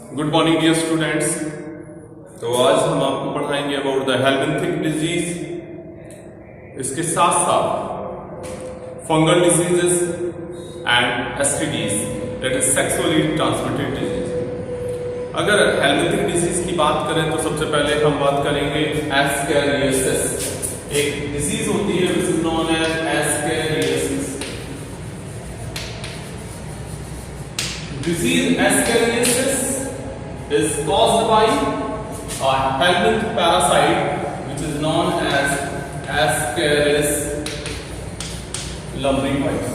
Good morning dear students. तो आज हम आपको पढ़ाएंगे अबाउट द हेलमिंथिक डिजीज, इसके साथ साथ fungal diseases and STDs, that is sexually transmitted disease. अगर हेलमिंथिक डिजीज की बात करें तो सबसे पहले हम बात करेंगे एस्केरियोसिस। एक डिजीज होती है which is known as ascariasis. Disease ascariasis is caused by a helminth parasite which is known as Ascaris lumbricoides.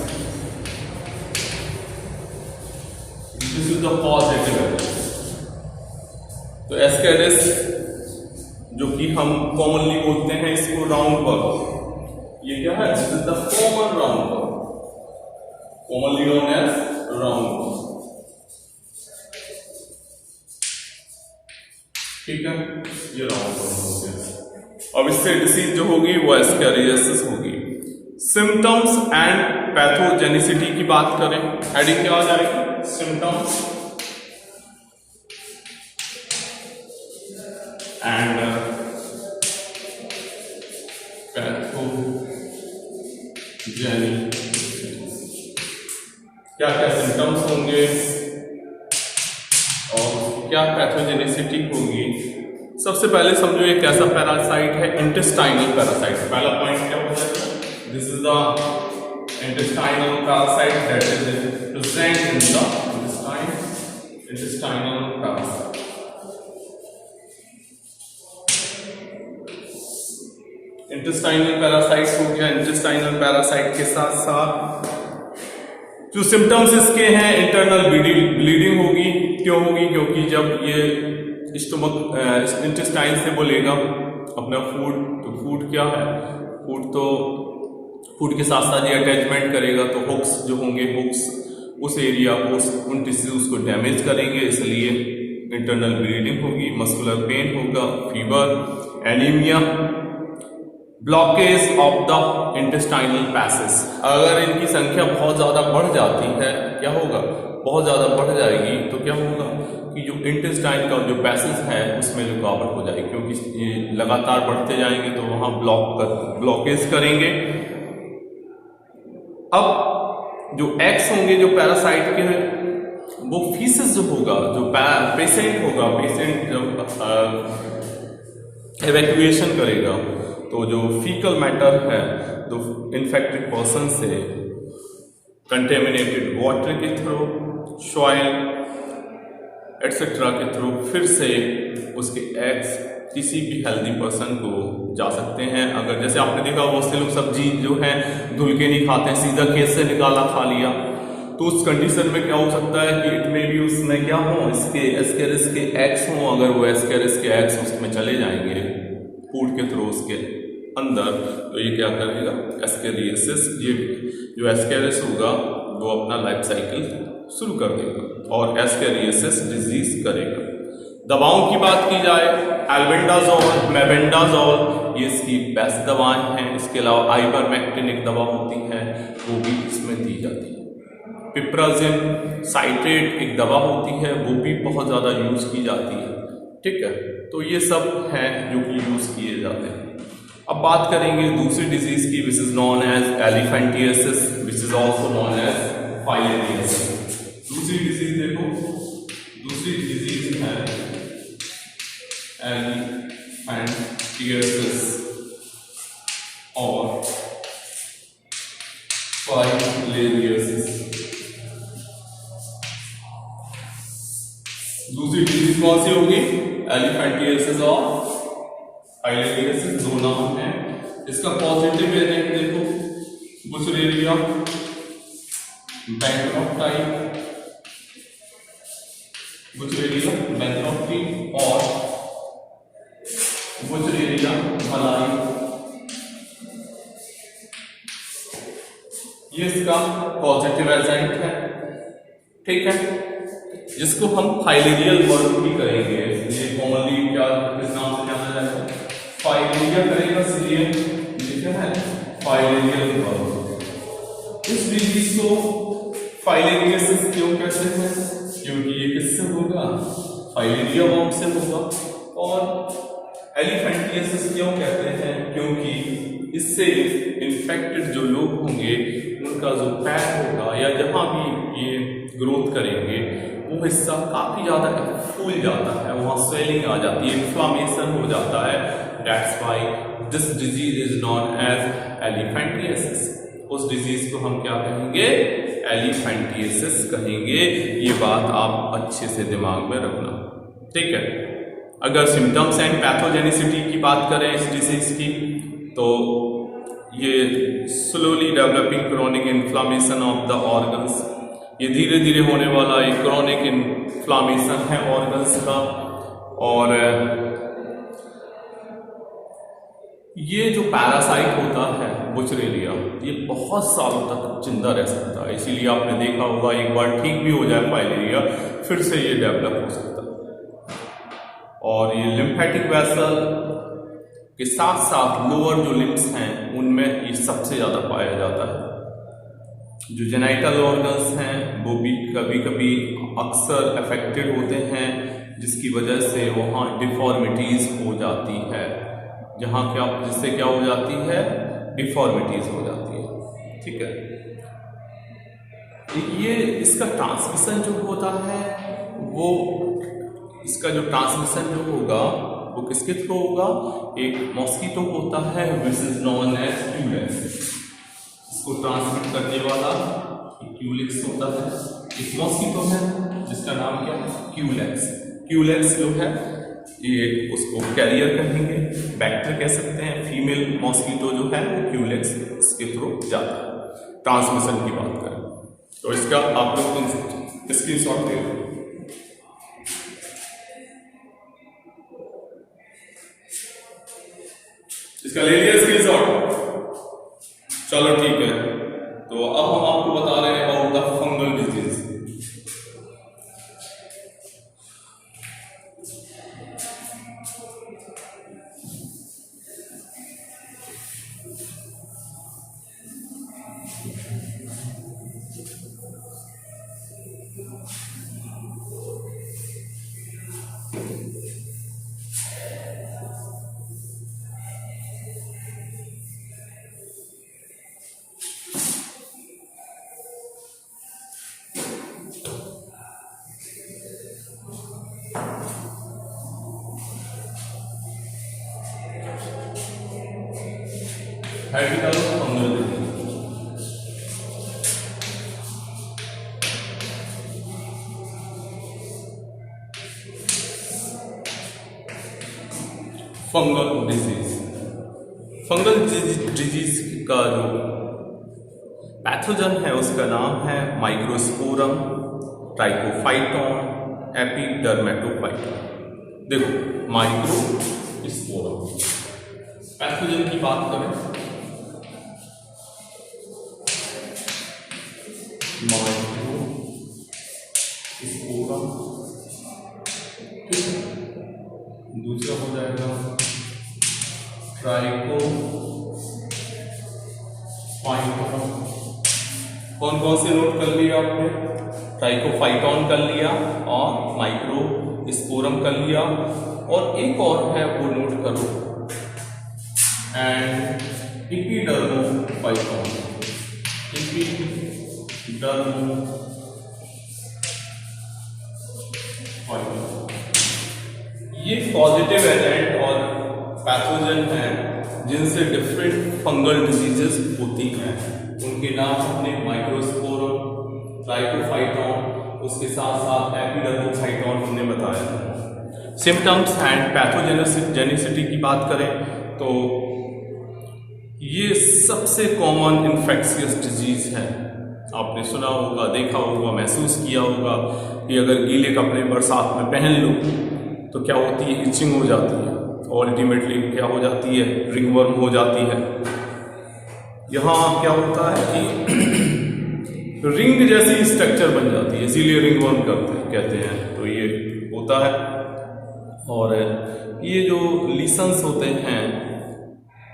This is the causative. तो Ascaris जो कि हम कॉमनली बोलते हैं इसको राउंड बग, ये क्या है? This is the common round bug, commonly known as round bug. ठीक है, ये राउंड बग हो गया। अब इससे डिसीज जो होगी वो एस्केरियोसिस होगी। सिम्टम्स एंड पैथोजेनिसिटी की बात करें, हेडिंग क्या आ जाएगी? Symptoms and pathogenicity. क्या क्या सिम्टम्स होंगे और क्या पैथोजेनिसिटी होगी। सबसे पहले समझो ये कैसा पैरासाइट है? Intestinal parasite. पहला पॉइंट क्या होता है? This is the intestinal parasite that is present in the intestinal parasite. Intestinal parasite हो गया। इंटेस्टाइनल पैरासाइट के साथ साथ जो सिम्टम्स इसके हैं, इंटरनल ब्लीडिंग होगी। क्यों होगी? क्योंकि जब ये स्टमक इंटेस्टाइन से बोलेगा अपना फूड, तो फूड क्या है? फूड के साथ साथ ये अटैचमेंट करेगा, तो हुक्स जो होंगे, हुक्स उस एरिया को, उन टिश्यूज को डैमेज करेंगे, इसलिए इंटरनल ब्लीडिंग होगी, मस्कुलर पेन होगा, fever, anaemia, blockage of the intestinal passage. अगर इनकी संख्या बहुत ज़्यादा बढ़ जाती है, क्या होगा? बहुत ज़्यादा बढ़ जाएगी तो क्या होगा कि जो इंटेस्टाइन का जो पैसेज है उसमें रुकावट हो जाएगी, क्योंकि ये लगातार बढ़ते जाएंगे तो वहाँ ब्लॉकेज करेंगे। अब जो एक्स होंगे जो पैरासाइट के, वो फीसेस जो होगा, जो पेशेंट होगा, पेशेंट जब एवैक्यूएशन करेगा तो जो फीकल मैटर है तो इन्फेक्टेड पर्सन से कंटेमिनेटेड वाटर के थ्रू, सॉइल एटसेट्रा के थ्रू फिर से उसके एग्स किसी भी हेल्दी पर्सन को जा सकते हैं। अगर जैसे आपने देखा बहुत से लोग सब्जी जो है धुल के नहीं खाते हैं, सीधा खेत से निकाला खा लिया, तो उस कंडीशन में क्या हो सकता है कि इट में भी उसमें क्या हो, इसके एस्केरिस के एग्स हों। अगर वो एस्केरिस के एग्स उसमें चले जाएंगे फूड के थ्रू उसके अंदर, तो ये क्या करेगा? एस्केरियोसिस, ये जो एस्केरिस होगा वो अपना लाइफ साइकिल शुरू कर देगा और एस्केरियोसिस डिजीज करेगा। दवाओं की बात की जाए, एल्बेंडाजोल, मेबेंडाजोल ये इसकी बेस्ट दवाएं हैं। इसके अलावा आइवरमेक्टिन एक दवा होती है, वो भी इसमें दी जाती है। पिप्राजिन साइट्रेट एक दवा होती है, वो भी बहुत ज़्यादा यूज की जाती है। ठीक है, तो ये सब हैं जो कि यूज किए जाते हैं। अब बात करेंगे दूसरी डिजीज की, which is known as elephantiasis, which is also known as filariasis. दूसरी डिजीज देखो, दूसरी डिजीज है एलिफेंटियासिस और फाइलेरियासिस। दूसरी डिजीज कौन सी होगी? एलिफेंटियासिस और फाइलेरियासिस, दो नाम है। इसका पॉजिटिव एजेंट देखो, बुचरेरिया, बैंक्रॉफ्टाई, बुचरेरिया बैंक्रॉफ्टी और बुचरेरिया मलाई, ये इसका पॉजिटिव एजेंट है। ठीक है, जिसको हम फाइलेरियल वर्ड भी करेंगे, ये कॉमनली क्या किस नाम से जाना जाएगा? फाइलेरिया करेगा, इसलिए ये क्या है? Filarial word. इस डिजीज को फाइलेरियासिस क्यों कहते हैं? क्योंकि ये किससे होगा? फाइलेरिया वर्म से होगा। और एलिफेंटियसिस क्यों कहते हैं? क्योंकि इससे इन्फेक्टेड जो लोग होंगे उनका जो पैर होगा या जहाँ भी ये ग्रोथ करेंगे वो हिस्सा काफ़ी ज़्यादा फूल जाता है, वहाँ स्वेलिंग आ जाती है, इन्फ्लामेशन हो जाता है। That's why this disease is known as elephantiasis. उस डिजीज को हम क्या कहेंगे? एलिफेंटियसिस कहेंगे। ये बात आप अच्छे से दिमाग में रखना, ठीक है। अगर सिम्टम्स एंड पैथोजेनिसिटी की बात करें इस डिजीज की, तो ये slowly developing chronic inflammation of the organs, ये धीरे धीरे होने वाला एक क्रोनिक इन्फ्लामेशन है ऑर्गन्स का। और ये जो पैरासाइट होता है बुचरेलिया, ये बहुत सालों तक जिंदा रह सकता है। इसीलिए आपने देखा होगा एक बार ठीक भी हो जाए फाइलेरिया, फिर से ये डेवलप हो सकता है। और ये लिम्फेटिक वेसल के साथ साथ लोअर जो लिम्स हैं उनमें ये सबसे ज़्यादा पाया जाता है। जो जेनाइटल ऑर्गन्स हैं वो भी कभी कभी अक्सर अफेक्टेड होते हैं, जिसकी वजह से वहाँ डिफॉर्मिटीज़ हो जाती है। जहाँ क्या, जिससे क्या हो जाती है? डिफॉर्मिटीज़ हो जाती है, ठीक है। ये इसका ट्रांसमिशन जो होता है वो, इसका जो ट्रांसमिशन जो होगा वो किसके थ्रू होगा? एक मॉस्किटो होता है which is known as Culex. इसको ट्रांसमिट करने वाला क्यूलेक्स होता है। एक मॉस्किटो है जिसका नाम क्या है? क्यूलेक्स। क्यूलेक्स जो है ये उसको कैरियर कहेंगे, वेक्टर कह सकते हैं। फीमेल मॉस्किटो जो है वो क्यूलेक्स इसके थ्रू जाता है। ट्रांसमिशन की बात करें तो इसका आप लोग स्क्रीनशॉट ले लो। इसका ले लिया स्क्रीनशॉट? चलो ठीक है। तो अब हम आपको बता रहे हैं अबाउट द फंगल डिजीज। हेडिकल fungal disease. Fungal disease, fungal disease का जो पैथोजन है उसका नाम है माइक्रोस्पोरम ट्राइकोफाइटॉन एपिडर्मेटोफाइटॉन। देखो माइक्रोस्पोरम, पैथोजन की बात करें माइक्रोस्पोरम, ठीक है। दूसरा हो जाएगा ट्राइकोफाइटॉन। कौन कौन से नोट कर लिया आपने? ट्राइकोफाइटॉन कर लिया और माइक्रोस्पोरम कर लिया, और एक और है वो नोट करो, एंड एपिडर्मोफाइटॉन। ये पॉजिटिव एजेंट और पैथोजन हैं जिनसे डिफरेंट फंगल डिजीजेस होती हैं। उनके नाम हमने माइक्रोस्पोरम, ट्राइकोफाइटॉन, उसके साथ साथ एपिडर्मोफाइटॉन हमने बताया। सिम्टम्स एंड पैथोजेनिसिटी की बात करें तो ये सबसे कॉमन इन्फेक्शियस डिजीज है। आपने सुना होगा, देखा होगा, महसूस किया होगा कि अगर गीले कपड़े बरसात में पहन लो तो क्या होती है? इचिंग हो जाती है, और अल्टीमेटली क्या हो जाती है? रिंगवर्म हो जाती है। यहाँ क्या होता है कि रिंग जैसी स्ट्रक्चर बन जाती है, इसीलिए रिंगवर्म कहते हैं। तो ये होता है। और ये जो लीसन्स होते हैं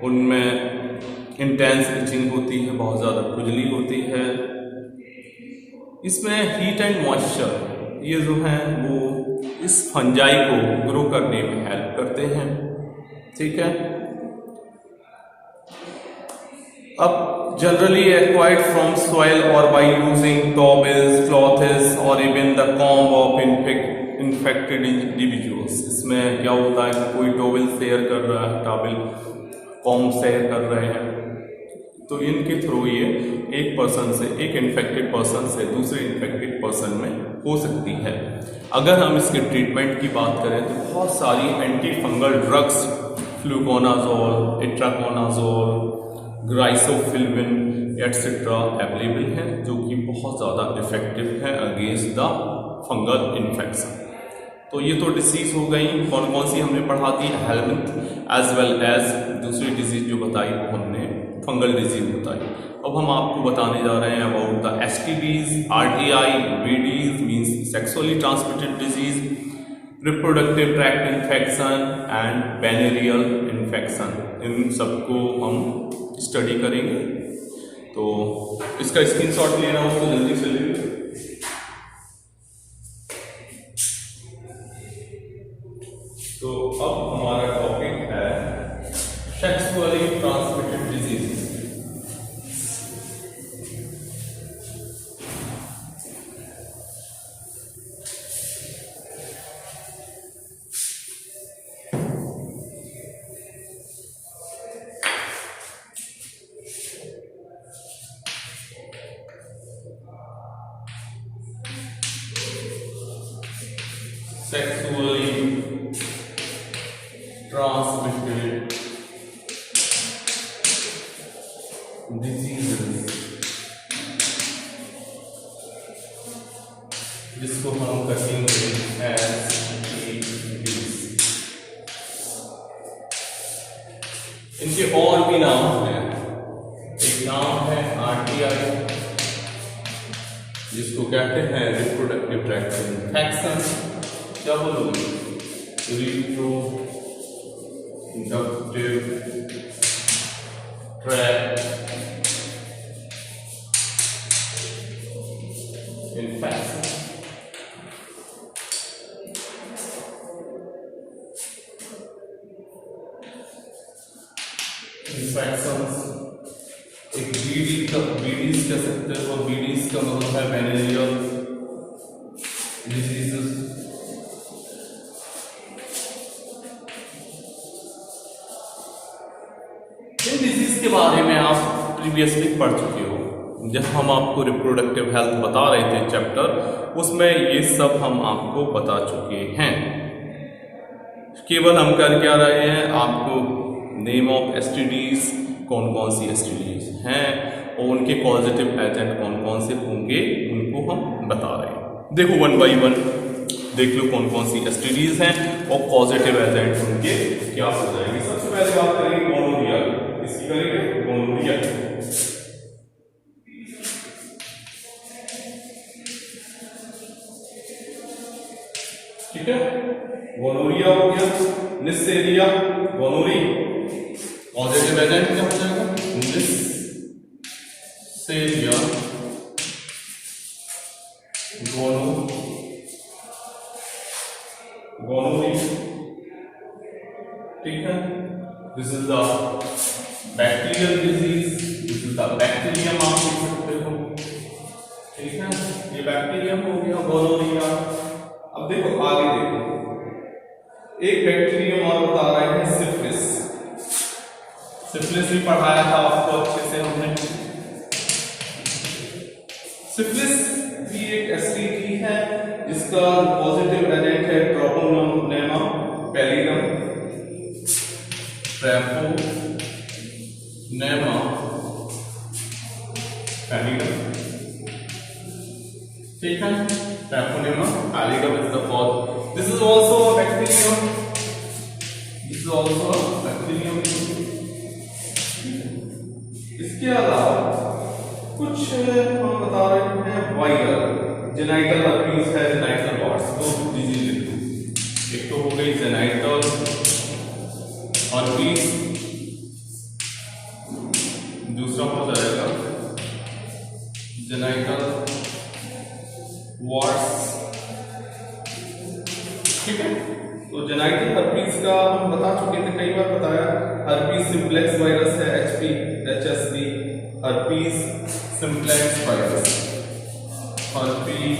उनमें इंटेंस इचिंग होती है, बहुत ज़्यादा खुजली होती है। इसमें हीट एंड मॉइस्चर ये जो हैं वो इस फंजाई को ग्रो करने में हेल्प करते हैं। ठीक है, अब जनरली एक्वायर्ड फ्रॉम सॉइल और बाय यूजिंग टॉवेल्स, क्लॉथ्स और even the comb of infected individuals. इसमें क्या होता है कि कोई टॉवेल शेयर कर रहा है, टॉवेल कॉम्ब शेयर कर रहे हैं, तो इनके थ्रू ये एक पर्सन से, एक इन्फेक्टेड पर्सन से दूसरे इन्फेक्टेड पर्सन में हो सकती है। अगर हम इसके ट्रीटमेंट की बात करें तो बहुत सारी anti fungal drugs, fluconazole, itraconazole, griseofulvin etcetera available हैं, जो कि बहुत ज़्यादा इफेक्टिव है अगेंस्ट द फंगल इन्फेक्शन। तो ये तो डिसीज हो गई, कौन कौन सी हमने पढ़ा दी, हेलमिंथ एज वेल एज दूसरी डिजीज जो बताई वो हमने फंगल डिजीज बताई। अब हम आपको बताने जा रहे हैं about the STDs, RTI, VDs means sexually transmitted disease, reproductive tract infection and venereal infection. इन सबको हम स्टडी करेंगे। तो इसका स्क्रीनशॉट लेना हो तो जल्दी से ले। तो अब हमारा टॉपिक है sexually transmitted disease. Sexually transmitted diseases, जिसको हम कहेंगे STDs। इनके और भी नाम हैं। एक नाम है RTI, जिसको कहते हैं रिप्रोडक्टिव ट्रैक्ट इन्फेक्शन। क्या बोलोगे? Reproductive tract infection. एक बीडीज कह सकते हो, बीडीज का मतलब है वेनेरियल डिजीजेस। इन डिजीज के बारे में आप प्रीवियसली पढ़ चुके हो। जब हम आपको रिप्रोडक्टिव हेल्थ बता रहे थे चैप्टर, उसमें ये सब हम आपको बता चुके हैं। केवल हम कर क्या रहे हैं, आपको नेम ऑफ एसटीडीज, कौन कौन सी एसटीडीज हैं और उनके पॉजिटिव एजेंट कौन कौन से होंगे उनको हम बता रहे हैं। देखो वन बाई वन देख लो कौन कौन सी एसटीडीज हैं और पॉजिटिव एजेंट उनके क्या हो जाएंगे। सबसे पहले बात करेंगे गोनोरिया, इसकी करेंगे गोनोरिया। ठीक है, गोनोरिया हो गया। निस्सेरिया, गोनोरी, पॉजिटिव एजेंट क्या हो जाएगा? निस्सेरिया, गोनोरी। ठीक है, this is the bacterial disease, this is the bacterium, आप देख सकते हो। ठीक है, ये बैक्टीरियम हो गया गोनोरिया। अब देखो आगे देखो, एक बैक्टीरियम और बता रहे हैं सिफिलिस। सिफिलिस भी पढ़ाया था आपको अच्छे से हमने। सिफिलिस भी एक एसटीडी है, इसका पॉजिटिव एजेंट है ट्रोपोनेमा पैलिडम, ट्रोपोनेमा पैलिडम। ठीक है, treponema pallidum is the cause. This is also a bacterium, this is also a bacterium. इसके अलावा कुछ हम बता रहे हैं वायरल, जेनाइटल हर्पीज है, जेनाइटल वार्ड्स, दो डिजीज लिख दो। एक तो हो गई जेनाइटल हर्पीज, दूसरा हो जाएगा जेनाइटल वार्ड्स। ठीक है। तो जेनाइटल हर्पीज का हम बता चुके थे, कई बार बताया। हर्पीज सिंप्लेक्स वायरस है, HSV, herpes simplex virus, herpes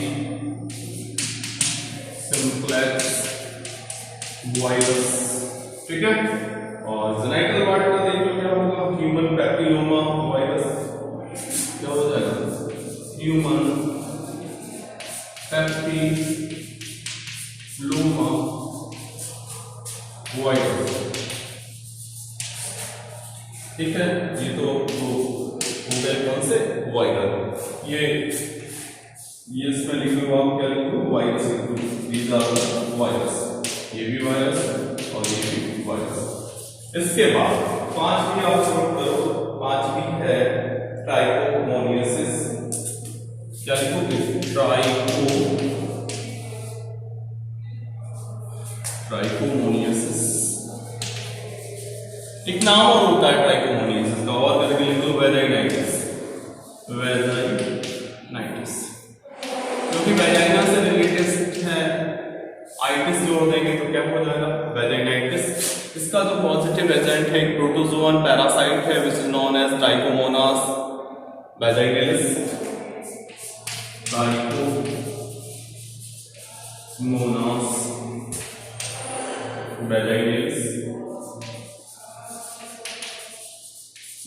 simplex virus, ठीक है। और जेनाइटल वार्ड का देखो क्या होगा, ह्यूमन पैपिलोमा वायरस, क्या हो जाएगा, ह्यूमन पैपिलोमा वायरस, ठीक है। ये तो हो गए कौन से वायरल, ये इसमें लिखो आप, क्या लिखो, वायरस लिखो, दीज आर वायरस, ये भी वायरस और ये भी वायरस। इसके बाद पांचवी आप नोट करो, पांचवी है ट्राइकोमोनियसिस, क्या लिखोगे, ट्राइकोमोनियसिस, एक नाम और होता है ट्राइकोमोनियसिस का, और करके लिख लो वेजाइनाइटिस, क्योंकि वेजाइना से रिलेटेड है, आइटिस जोड़ देंगे तो क्या हो जाएगा, वेजाइनाइटिस। इसका जो पॉजिटिव एजेंट है एक प्रोटोजोअन पैरासाइट है which is known as Trichomonas vaginalis, Trichomonas vaginalis,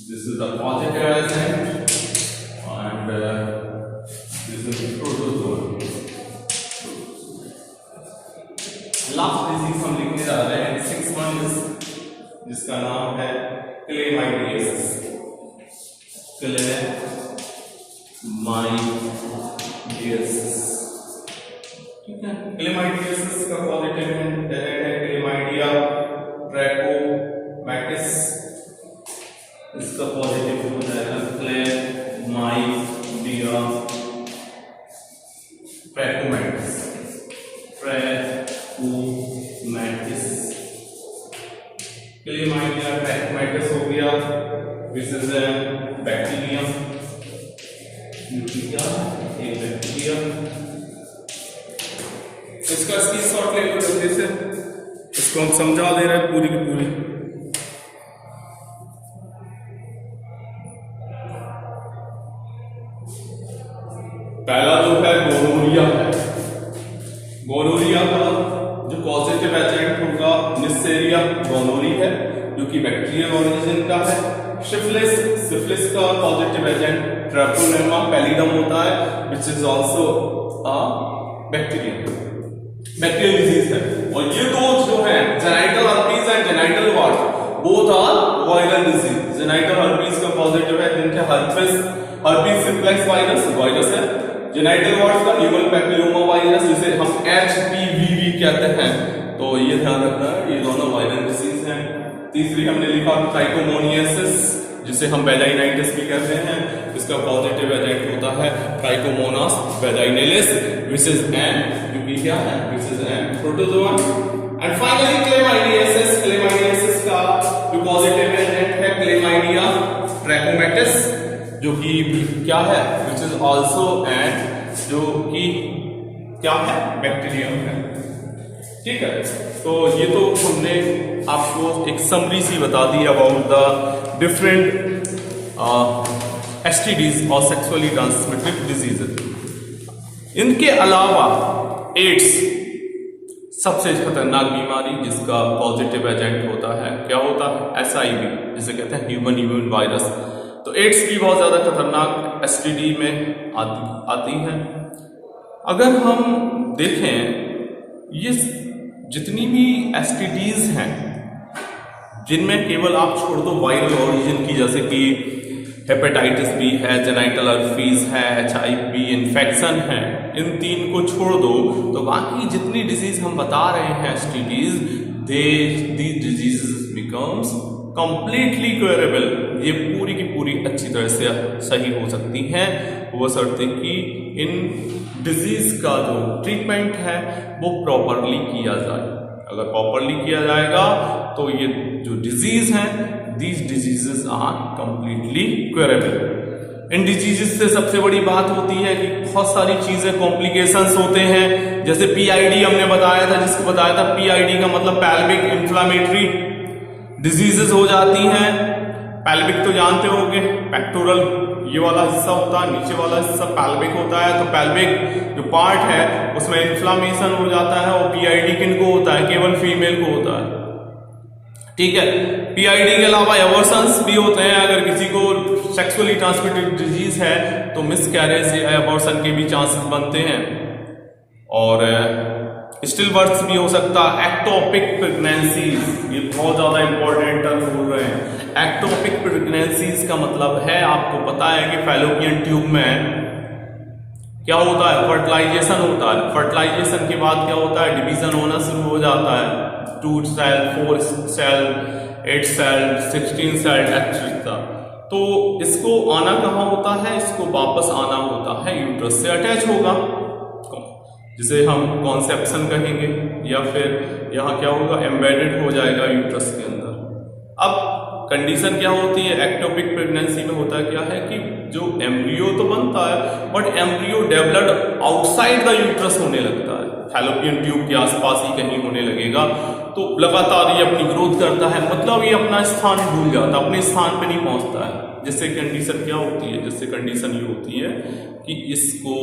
this is the positive agent and this is the protozoan। Last disease हम लिखने जा रहे हैं, 6 वन जिसका नाम है क्लेमाइडियसिस, ठीक है। क्लेमाइडियसिस का पॉजिटिव एजेंट है क्लेमाइडिया ट्रैकोमैटिस, इसका पॉजिटिव हो जाएगा क्लेमाइडिया ट्रैकोमैटिस, क्लेमाइडिया ट्रैकोमैटिस हो गया, दिस इज अ बैक्टीरियम, एक बैक्टीरिया। इसका स्क्रीनशॉट ले लो जल्दी से, इसको हम समझा दे रहे हैं पूरी की पूरी। पहला जो है गोनोरिया है, गोनोरिया का जो पॉजिटिव एजेंट होगा निस्सेरिया गोनोरी है जो कि बैक्टीरियल ओरिजिन का है। सिफिलिस का पॉजिटिव एजेंट ट्रैपोनेमा पैलिडम होता है which is also a bacterial disease है। और ये दो जो है genital herpes and genital wart both are viral disease. Genital herpes का पॉजिटिव है जिनके हर्पीज सिंप्लेक्स वायरस है, जेनाइटल वार्ड का ह्यूमन पैपिलोमा वायरस जिसे हम HPV कहते हैं। तो ये ध्यान रखना ये दोनों वायरल डिजीज हैं। तीसरी हमने लिखा ट्राइकोमोनियसिस जिसे हम वेजाइनाइटिस भी कहते हैं, इसका पॉजिटिव एजेंट होता है trichomonas vaginalis which is an, क्योंकि क्या है which is an protozoa. And finally chlamydiasis का जो पॉजिटिव एजेंट है क्लेमाइडिया ट्रैकोमैटिस जो कि क्या है विच इज आल्सो एन, जो कि क्या है बैक्टीरियम है, ठीक है। तो ये तो हमने आपको एक समरी सी बता दी अबाउट द डिफरेंट STDs और सेक्सुअली ट्रांसमिटेड डिजीजेज। इनके अलावा एड्स सबसे खतरनाक बीमारी जिसका पॉजिटिव एजेंट होता है क्या होता है SIV जिसे कहते हैं ह्यूमन इम्यून वायरस। तो एड्स भी बहुत ज्यादा खतरनाक STD में आती है। अगर हम देखें ये जितनी भी STDs हैं जिनमें केवल आप छोड़ दो वायरल ओरिजिन की, जैसे कि हेपेटाइटिस बी है, जेनाइटल हर्पीज है, HIV इन्फेक्शन है, इन तीन को छोड़ दो तो बाकी जितनी डिजीज हम बता रहे हैं STDs, these diseases becomes completely curable। ये पूरी की पूरी अच्छी तरह से सही हो सकती हैं, वो शर्तें कि इन डिजीज का जो ट्रीटमेंट है वो प्रॉपरली किया जाए। अगर प्रॉपरली किया जाएगा तो ये जो डिजीज हैं these diseases are completely curable। In diseases से सबसे बड़ी बात होती है कि बहुत सारी चीजें कॉम्प्लिकेशंस होते हैं, जैसे पीआईडी हमने बताया था, जिसको बताया था पीआईडी का मतलब पैल्विक इन्फ्लामेटरी डिजीजेस हो जाती हैं। पैल्विक तो जानते होंगे, पेक्टोरल ये वाला हिस्सा होता है, नीचे वाला हिस्सा पैल्विक होता है। तो पैल्विक जो पार्ट है उसमें इन्फ्लामेशन हो जाता है, और पीआईडी किनको होता है? केवल फीमेल को होता है, ठीक है। पीआईडी के अलावा एबॉर्शंस भी होते हैं। अगर किसी को सेक्सुअली ट्रांसमिटेड डिजीज है तो मिसकैरेज या एबॉर्शन के भी चांसेस बनते हैं, और स्टिल बर्थ भी हो सकता है। एक्टोपिक प्रेगनेंसीज, ये बहुत ज्यादा इंपॉर्टेंट टर्म बोल रहे हैं। एक्टोपिक प्रेगनेंसीज का मतलब है, आपको पता है कि फैलोपियन ट्यूब में क्या होता है? फर्टिलाइजेशन होता है। फर्टिलाइजेशन के बाद क्या होता है? डिवीजन होना शुरू हो जाता है। 2 cell, 4 cell, 8 cell, 16 cell etcetera. तो इसको आना कहाँ होता है? इसको वापस आना होता है यूट्रस से अटैच होगा, जिसे हम कॉन्सेप्शन कहेंगे, या फिर यहाँ क्या होगा? एम्बेडेड हो जाएगा यूट्रस के अंदर। अब कंडीशन क्या होती है? एक्टोपिक प्रेगनेंसी में होता क्या है कि जो एम्ब्रियो तो बनता है, but embryo developed outside the uterus होने लगता है, फैलोपियन ट्यूब के आसपास ही कहीं होने लगेगा। तो लगातार ये अपनी ग्रोथ करता है, मतलब ये अपना स्थान भूल जाता है, अपने स्थान पे नहीं पहुंचता है। जिससे कंडीशन क्या होती है? जिससे कंडीशन ये होती है कि इसको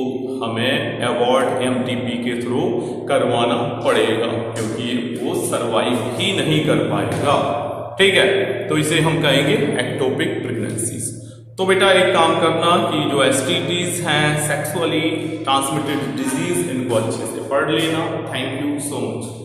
हमें अबॉर्ट एमटीपी के थ्रू करवाना पड़ेगा, क्योंकि वो सरवाइव ही नहीं कर पाएगा, ठीक है। तो इसे हम कहेंगे एक्टोपिक प्रेगनेंसीज। तो बेटा एक काम करना कि जो एसटीडीज हैं, सेक्सुअली ट्रांसमिटेड डिजीज, इनको अच्छे से पढ़ लेना। Thank you so much.